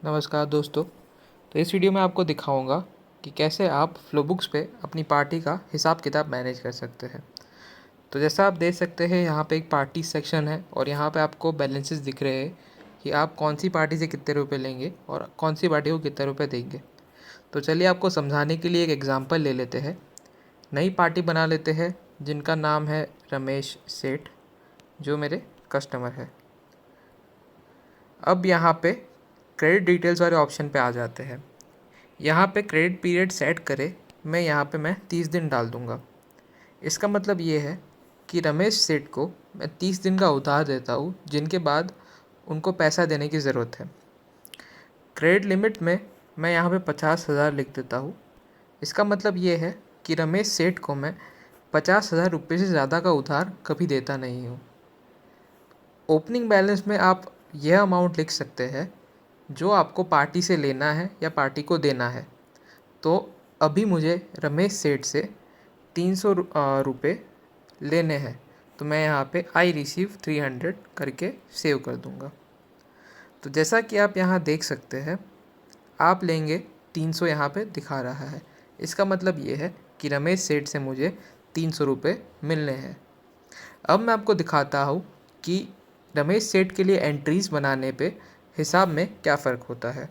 नमस्कार दोस्तों। तो इस वीडियो में आपको दिखाऊंगा कि कैसे आप फ्लोबुक्स पे अपनी पार्टी का हिसाब किताब मैनेज कर सकते हैं। तो जैसा आप देख सकते हैं यहाँ पे एक पार्टी सेक्शन है और यहाँ पे आपको बैलेंसेस दिख रहे हैं कि आप कौन सी पार्टी से कितने रुपए लेंगे और कौन सी पार्टी को कितने रुपए देंगे। तो चलिए आपको समझाने के लिए एक एग्ज़ाम्पल ले लेते हैं। नई पार्टी बना लेते हैं जिनका नाम है रमेश सेठ, जो मेरे कस्टमर है। अब यहाँ पे क्रेडिट डिटेल्स वाले ऑप्शन पे आ जाते हैं। यहाँ पे क्रेडिट पीरियड सेट करें, मैं 30 दिन डाल दूँगा। इसका मतलब ये है कि रमेश सेठ को मैं 30 दिन का उधार देता हूँ, जिनके बाद उनको पैसा देने की ज़रूरत है। क्रेडिट लिमिट में मैं यहाँ पे 50,000 लिख देता हूँ। इसका मतलब ये है कि रमेश सेठ को मैं 50,000 रुपये से ज़्यादा का उधार कभी देता नहीं हूँ। ओपनिंग बैलेंस में आप यह अमाउंट लिख सकते हैं जो आपको पार्टी से लेना है या पार्टी को देना है। तो अभी मुझे रमेश सेठ से 300 रुपये लेने हैं, तो मैं यहाँ पे आई रिसीव 300 करके सेव कर दूँगा। तो जैसा कि आप यहाँ देख सकते हैं, आप लेंगे 300 यहाँ पे दिखा रहा है। इसका मतलब ये है कि रमेश सेठ से मुझे 300 रुपये मिलने हैं। अब मैं आपको दिखाता हूँ कि रमेश सेठ के लिए एंट्रीज़ बनाने पे हिसाब में क्या फ़र्क होता है।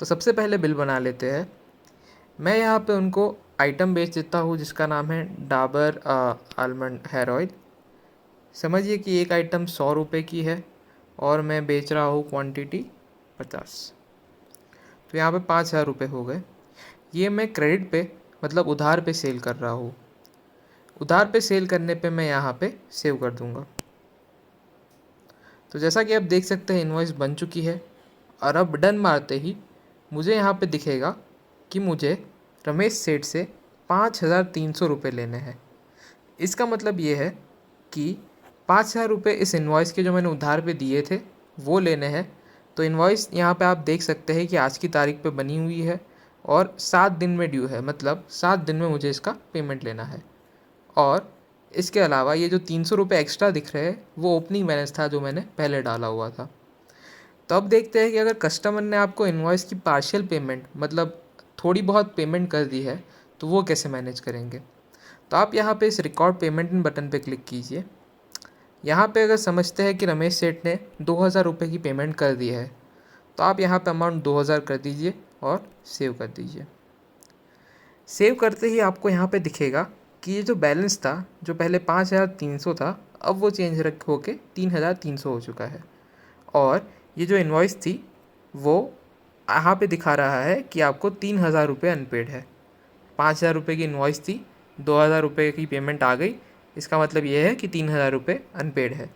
तो सबसे पहले बिल बना लेते हैं। मैं यहाँ पे उनको आइटम बेच देता हूँ जिसका नाम है डाबर आलमंड हेयर ऑयल। समझिए कि एक आइटम 100 रुपये की है और मैं बेच रहा हूँ क्वांटिटी 50। तो यहाँ पे 5,000 रुपये हो गए। ये मैं क्रेडिट पे मतलब उधार पे सेल कर रहा हूँ। उधार पे सेल करने पे मैं यहाँ पे सेव कर दूँगा। तो जैसा कि आप देख सकते हैं, इनवॉइस बन चुकी है और अब डन मारते ही मुझे यहाँ पे दिखेगा कि मुझे रमेश सेठ से 5,300 रुपये लेने हैं। इसका मतलब ये है कि 5,000 रुपये इस इनवॉइस के जो मैंने उधार पे दिए थे वो लेने हैं। तो इनवॉइस यहाँ पे आप देख सकते हैं कि आज की तारीख पे बनी हुई है और 7 दिन में ड्यू है, मतलब 7 दिन में मुझे इसका पेमेंट लेना है। और इसके अलावा ये जो 300 रुपये एक्स्ट्रा दिख रहे हैं वो ओपनिंग बैलेंस था जो मैंने पहले डाला हुआ था। तो अब देखते हैं कि अगर कस्टमर ने आपको इनवॉइस की पार्शियल पेमेंट मतलब थोड़ी बहुत पेमेंट कर दी है तो वो कैसे मैनेज करेंगे। तो आप यहाँ पे इस रिकॉर्ड पेमेंट इन बटन पे क्लिक कीजिए। यहाँ पे अगर समझते हैं कि रमेश सेठ ने 2,000 रुपये की पेमेंट कर दी है तो आप यहाँ पे अमाउंट 2,000 कर दीजिए और सेव कर दीजिए। सेव करते ही आपको यहाँ पे दिखेगा कि ये जो बैलेंस था, जो पहले 5,300 था, अब वो चेंज होके 3,300 हो चुका है। और ये जो इनवॉइस थी वो यहाँ पे दिखा रहा है कि आपको 3,000 रुपये अनपेड है। 5,000 रुपये की इनवॉइस थी, 2,000 रुपये की पेमेंट आ गई। इसका मतलब ये है कि 3,000 रुपये अनपेड है।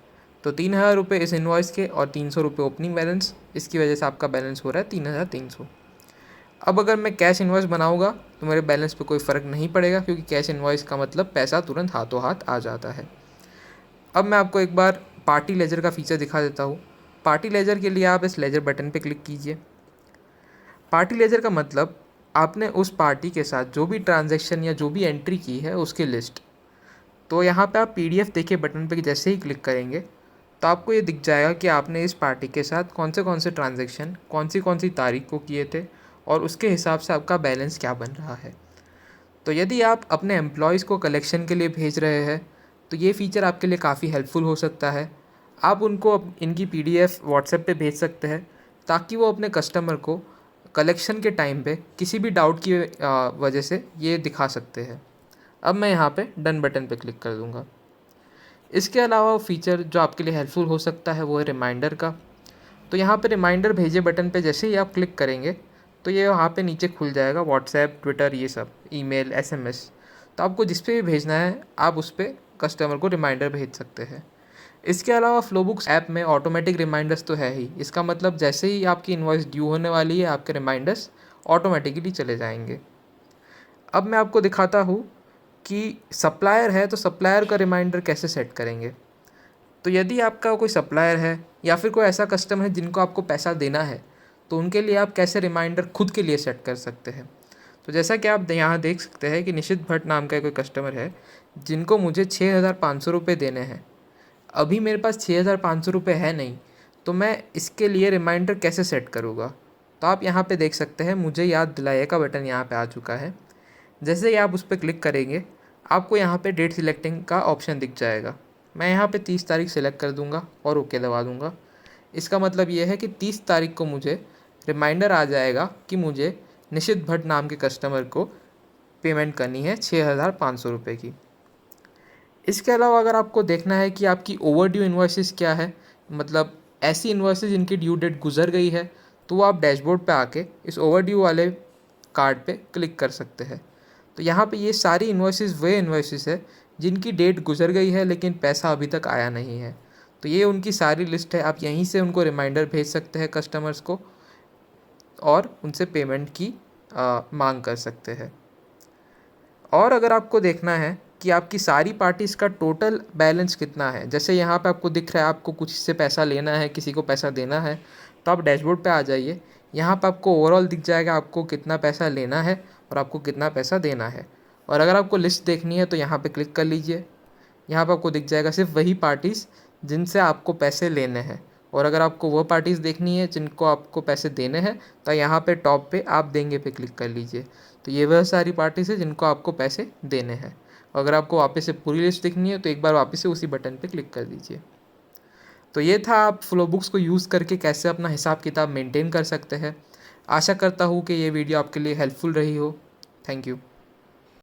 तो 3,000 रुपये इस इनवॉइस के और 300 रुपये ओपनिंग बैलेंस, इसकी वजह से आपका बैलेंस हो रहा है 3,300। अब अगर मैं कैश इनवॉइस बनाऊंगा तो मेरे बैलेंस पे कोई फ़र्क नहीं पड़ेगा, क्योंकि कैश इनवॉइस का मतलब पैसा तुरंत हाथों हाथ आ जाता है। अब मैं आपको एक बार पार्टी लेजर का फीचर दिखा देता हूँ। पार्टी लेजर के लिए आप इस लेजर बटन पे क्लिक कीजिए। पार्टी लेजर का मतलब आपने उस पार्टी के साथ जो भी ट्रांजैक्शन या जो भी एंट्री की है उसकी लिस्ट। तो यहाँ पे आप पीडीएफ देखिए बटन पे जैसे ही क्लिक करेंगे तो आपको ये दिख जाएगा कि आपने इस पार्टी के साथ कौन से ट्रांजैक्शन कौन सी तारीख को किए थे और उसके हिसाब से आपका बैलेंस क्या बन रहा है। तो यदि आप अपने एम्प्लॉयज़ को कलेक्शन के लिए भेज रहे हैं तो ये फ़ीचर आपके लिए काफ़ी हेल्पफुल हो सकता है। आप उनको इनकी पीडीएफ व्हाट्सएप पे भेज सकते हैं ताकि वो अपने कस्टमर को कलेक्शन के टाइम पे किसी भी डाउट की वजह से ये दिखा सकते हैं। अब मैं यहाँ पे डन बटन पे क्लिक कर दूँगा। इसके अलावा फीचर जो आपके लिए हेल्पफुल हो सकता है वो है रिमाइंडर का। तो यहाँ पे रिमाइंडर भेजे बटन पे जैसे ही आप क्लिक करेंगे तो ये वहाँ पे नीचे खुल जाएगा, व्हाट्सएप, ट्विटर, ये सब, ईमेल, एसएमएस। तो आपको जिस पे भी भेजना है आप उस पर कस्टमर को रिमाइंडर भेज सकते हैं। इसके अलावा फ्लोबुक्स ऐप में ऑटोमेटिक रिमाइंडर्स तो है ही। इसका मतलब जैसे ही आपकी इनवॉइस ड्यू होने वाली है आपके रिमाइंडर्स ऑटोमेटिकली चले जाएंगे। अब मैं आपको दिखाता हूँ कि सप्लायर है तो सप्लायर का रिमाइंडर कैसे सेट करेंगे। तो यदि आपका कोई सप्लायर है या फिर कोई ऐसा कस्टमर है जिनको आपको पैसा देना है तो उनके लिए आप कैसे रिमाइंडर खुद के लिए सेट कर सकते हैं। तो जैसा कि आप यहाँ देख सकते हैं कि निशित भट्ट नाम का कोई कस्टमर है जिनको मुझे 6,500 रुपये देने हैं। अभी मेरे पास 6,500 रुपये है नहीं, तो मैं इसके लिए रिमाइंडर कैसे सेट करूँगा। तो तो आप यहाँ पे देख सकते हैं मुझे याद दिलाइए का बटन यहाँ पे आ चुका है। जैसे ही आप उस पर क्लिक करेंगे आपको यहाँ पे डेट सिलेक्टिंग का ऑप्शन दिख जाएगा। मैं यहाँ पे 30 तारीख सेलेक्ट कर दूँगा और ओके दबा दूँगा। इसका मतलब ये है कि 30 तारीख को मुझे रिमाइंडर आ जाएगा कि मुझे निशित भट्ट नाम के कस्टमर को पेमेंट करनी है 6,500 रुपये की। इसके अलावा अगर आपको देखना है कि आपकी ओवरड्यू इन्वॉइसेस क्या है, मतलब ऐसी इन्वॉइसेस जिनकी ड्यू डेट गुजर गई है, तो वो आप डैशबोर्ड पे आके इस ओवरड्यू वाले कार्ड पे क्लिक कर सकते हैं। तो यहाँ पे ये सारी इन्वॉइसेस वे इन्वॉइसेस है जिनकी डेट गुजर गई है लेकिन पैसा अभी तक आया नहीं है। तो ये उनकी सारी लिस्ट है। आप यहीं से उनको रिमाइंडर भेज सकते हैं कस्टमर्स को और उनसे पेमेंट की मांग कर सकते हैं। और अगर आपको देखना है कि आपकी सारी पार्टीज़ का टोटल बैलेंस कितना है, जैसे यहाँ पे आपको दिख रहा है आपको कुछ से पैसा लेना है, किसी को पैसा देना है, तो आप डैशबोर्ड पे आ जाइए। यहाँ पे आपको ओवरऑल दिख जाएगा आपको कितना पैसा लेना है और आपको कितना पैसा देना है। और अगर आपको लिस्ट देखनी है तो यहाँ पे क्लिक कर लीजिए। यहाँ पे आपको दिख जाएगा सिर्फ वही पार्टीज़ जिनसे आपको पैसे लेने हैं। और अगर आपको वह पार्टीज़ देखनी है जिनको आपको पैसे देने हैं तो यहाँ पे टॉप पे आप देंगे पे क्लिक कर लीजिए। तो ये वह सारी पार्टीज़ है जिनको आपको पैसे देने हैं। अगर आपको वापस से पूरी लिस्ट देखनी है तो एक बार वापस से उसी बटन पे क्लिक कर दीजिए। तो ये था आप फ्लो बुक्स को यूज़ करके कैसे अपना हिसाब किताब मेंटेन कर सकते हैं। आशा करता हूँ कि ये वीडियो आपके लिए हेल्पफुल रही हो। Thank you.